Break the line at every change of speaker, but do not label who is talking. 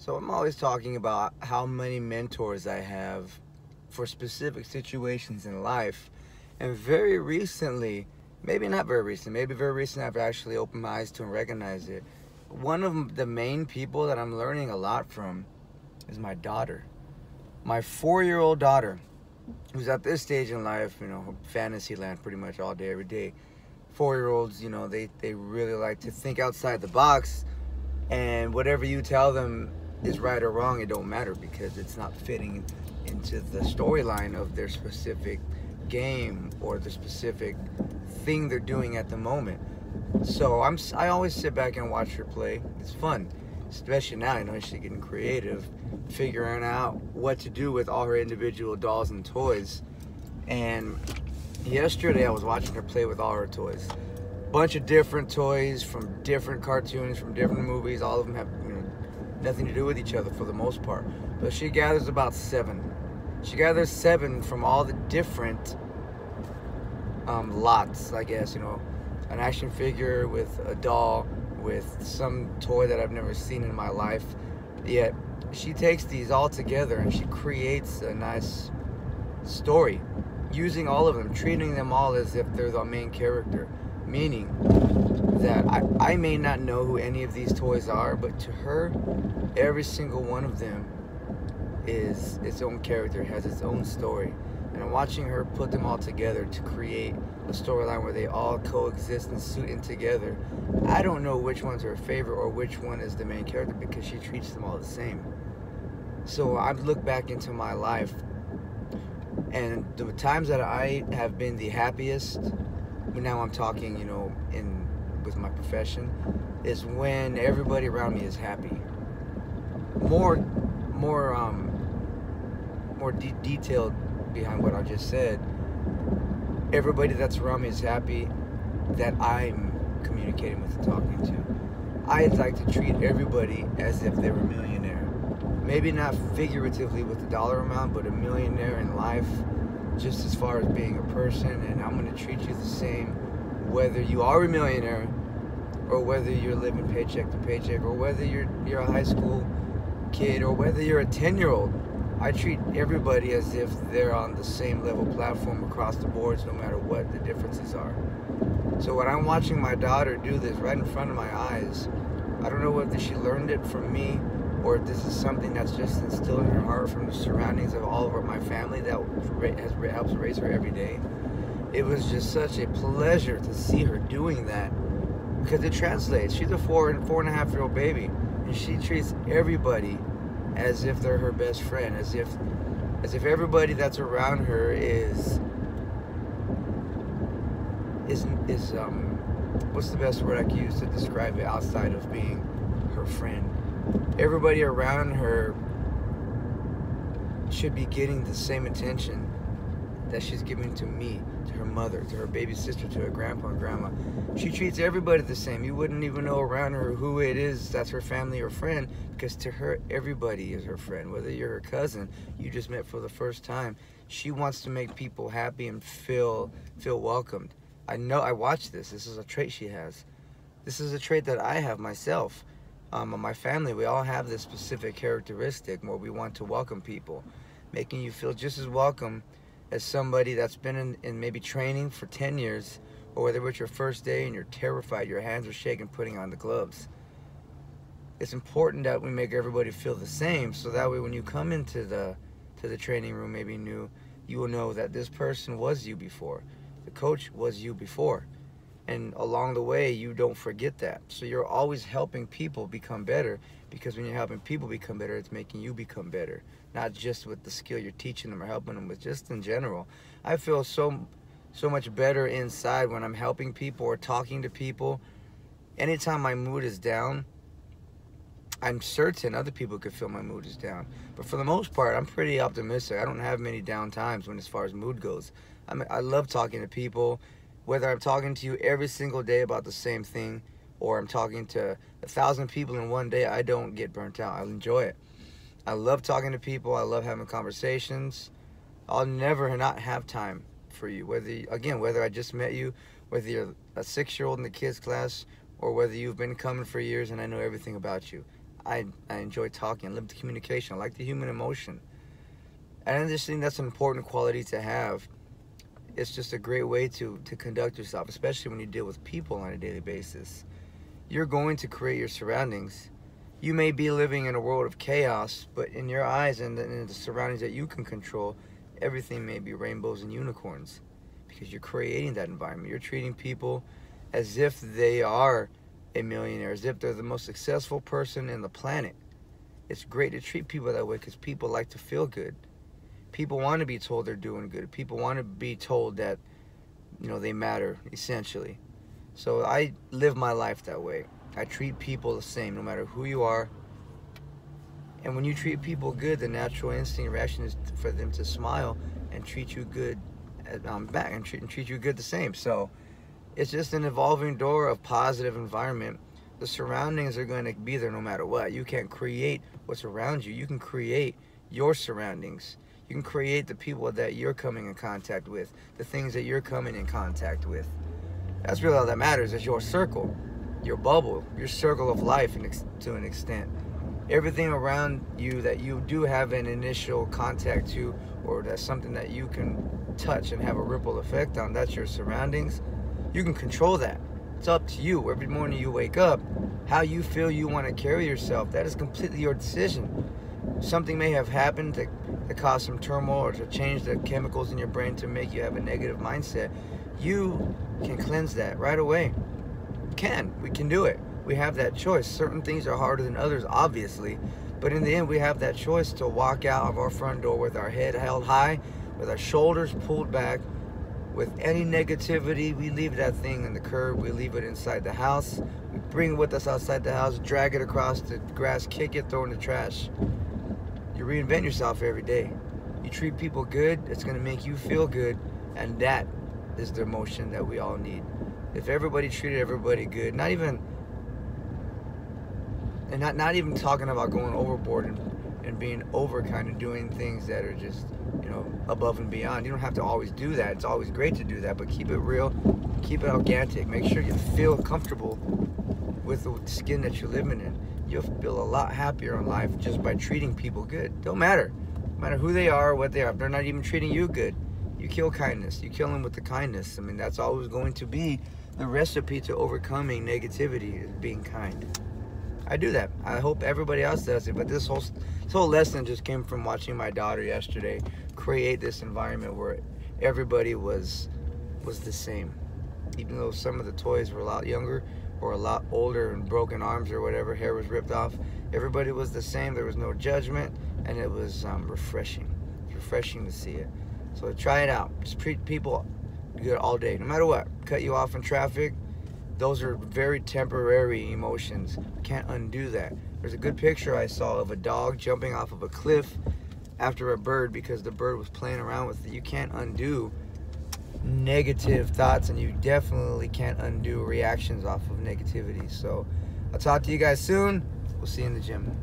So I'm always talking about how many mentors I have for specific situations in life. And very recently, maybe not very recent, maybe very recent, I've actually opened my eyes to and recognized it. One of the main people that I'm learning a lot from is my daughter. My 4-year-old daughter, who's at this stage in life, fantasy land pretty much all day, every day. 4-year-olds, they really like to think outside the box, and whatever you tell them is right or wrong, it don't matter because it's not fitting into the storyline of their specific game or the specific thing they're doing at the moment. So I always sit back and watch her play. It's fun, especially now. She's getting creative, figuring out what to do with all her individual dolls and toys. And yesterday I was watching her play with all her toys. Bunch of different toys from different cartoons, from different movies. All of them have nothing to do with each other for the most part. But she gathers about 7. She gathers 7 from all the different lots, I guess. An action figure with a doll, with some toy that I've never seen in my life. Yet she takes these all together and she creates a nice story using all of them, treating them all as if they're the main character. Meaning that I may not know who any of these toys are, but to her, every single one of them is its own character, has its own story. And I'm watching her put them all together to create a storyline where they all coexist and suit in together. I don't know which one's her favorite or which one is the main character because she treats them all the same. So I've looked back into my life, and the times that I have been the happiest, now I'm talking, with my profession, is when everybody around me is happy. More detailed behind what I just said. Everybody that's around me is happy that I'm communicating with and talking to. I'd like to treat everybody as if they were a millionaire. Maybe not figuratively with the dollar amount, but a millionaire in life, just as far as being a person. And I'm going to treat you the same whether you are a millionaire or whether you're living paycheck to paycheck, or whether you're a high school kid, or whether you're a 10-year-old. I treat everybody as if they're on the same level platform across the boards, no matter what the differences are. So when I'm watching my daughter do this right in front of my eyes, I don't know whether she learned it from me or if this is something that's just instilled in her heart from the surroundings of all of my family that helps raise her every day. It was just such a pleasure to see her doing that because it translates. She's a 4.5-year-old baby, and she treats everybody as if they're her best friend, as if everybody that's around her is what's the best word I can use to describe it outside of being her friend? Everybody around her should be getting the same attention that she's giving to me, to her mother, to her baby sister, to her grandpa and grandma. She treats everybody the same. You wouldn't even know around her who it is that's her family or friend, because to her, everybody is her friend. Whether you're her cousin you just met for the first time, she wants to make people happy and feel welcomed. I know, I watch this. This is a trait she has. This is a trait that I have myself. My family, we all have this specific characteristic where we want to welcome people, making you feel just as welcome as somebody that's been in maybe training for 10 years, or whether it's your first day and you're terrified, your hands are shaking putting on the gloves. It's important that we make everybody feel the same, so that way when you come into the training room, maybe new, you will know that this person was you before. The coach was you before. And along the way, you don't forget that. So you're always helping people become better, because when you're helping people become better, it's making you become better. Not just with the skill you're teaching them or helping them with, just in general. I feel so much better inside when I'm helping people or talking to people. Anytime my mood is down, I'm certain other people could feel my mood is down. But for the most part, I'm pretty optimistic. I don't have many down times as far as mood goes. I love talking to people. Whether I'm talking to you every single day about the same thing, or I'm talking to 1,000 people in one day, I don't get burnt out. I enjoy it. I love talking to people. I love having conversations. I'll never not have time for you. Whether I just met you, whether you're a 6-year-old in the kids class, or whether you've been coming for years and I know everything about you. I enjoy talking. I love the communication. I like the human emotion. And I just think that's an important quality to have. It's just a great way to conduct yourself, especially when you deal with people on a daily basis. You're going to create your surroundings. You may be living in a world of chaos, but in your eyes and in the surroundings that you can control, everything may be rainbows and unicorns, because you're creating that environment. You're treating people as if they are a millionaire, as if they're the most successful person in the planet. It's great to treat people that way because people like to feel good. People want to be told they're doing good. People want to be told that, they matter, essentially. So I live my life that way. I treat people the same, no matter who you are. And when you treat people good, the natural instinct reaction is for them to smile and treat you good back, and treat you good the same. So it's just an evolving door of positive environment. The surroundings are going to be there no matter what. You can't create what's around you. You can create your surroundings. You can create the people that you're coming in contact with, the things that you're coming in contact with. That's really all that matters, is your circle, your bubble, your circle of life to an extent. Everything around you that you do have an initial contact to, or that's something that you can touch and have a ripple effect on, that's your surroundings. You can control that. It's up to you. Every morning you wake up, how you feel you want to carry yourself, that is completely your decision. Something may have happened to cause some turmoil or to change the chemicals in your brain to make you have a negative mindset. You can cleanse that right away. We can do it. We have that choice. Certain things are harder than others, obviously, but in the end we have that choice to walk out of our front door with our head held high, with our shoulders pulled back. With any negativity, we leave that thing in the curb. We leave it inside the house. We bring it with us outside the house, drag it across the grass, kick it, throw it in the trash. You reinvent yourself every day. You treat people good, it's going to make you feel good, and that is the emotion that we all need. If everybody treated everybody good, not even talking about going overboard and being over kind of doing things that are just, above and beyond. You don't have to always do that. It's always great to do that, but keep it real, keep it organic. Make sure you feel comfortable with the skin that you're living in. You'll feel a lot happier in life just by treating people good. Don't matter. No matter who they are or what they are. If they're not even treating you good, you kill kindness. You kill them with the kindness. I mean, that's always going to be the recipe to overcoming negativity, is being kind. I do that. I hope everybody else does it. But this whole lesson just came from watching my daughter yesterday create this environment where everybody was the same. Even though some of the toys were a lot younger or a lot older and broken arms or whatever, hair was ripped off, everybody was the same. There was no judgment, and it was refreshing. It's refreshing to see it. So try it out. Just treat people good all day, no matter what. Cut you off in traffic. Those are very temporary emotions. You can't undo that. There's a good picture I saw of a dog jumping off of a cliff after a bird because the bird was playing around with it. You can't undo negative thoughts, and you definitely can't undo reactions off of negativity. So I'll talk to you guys soon. We'll see you in the gym.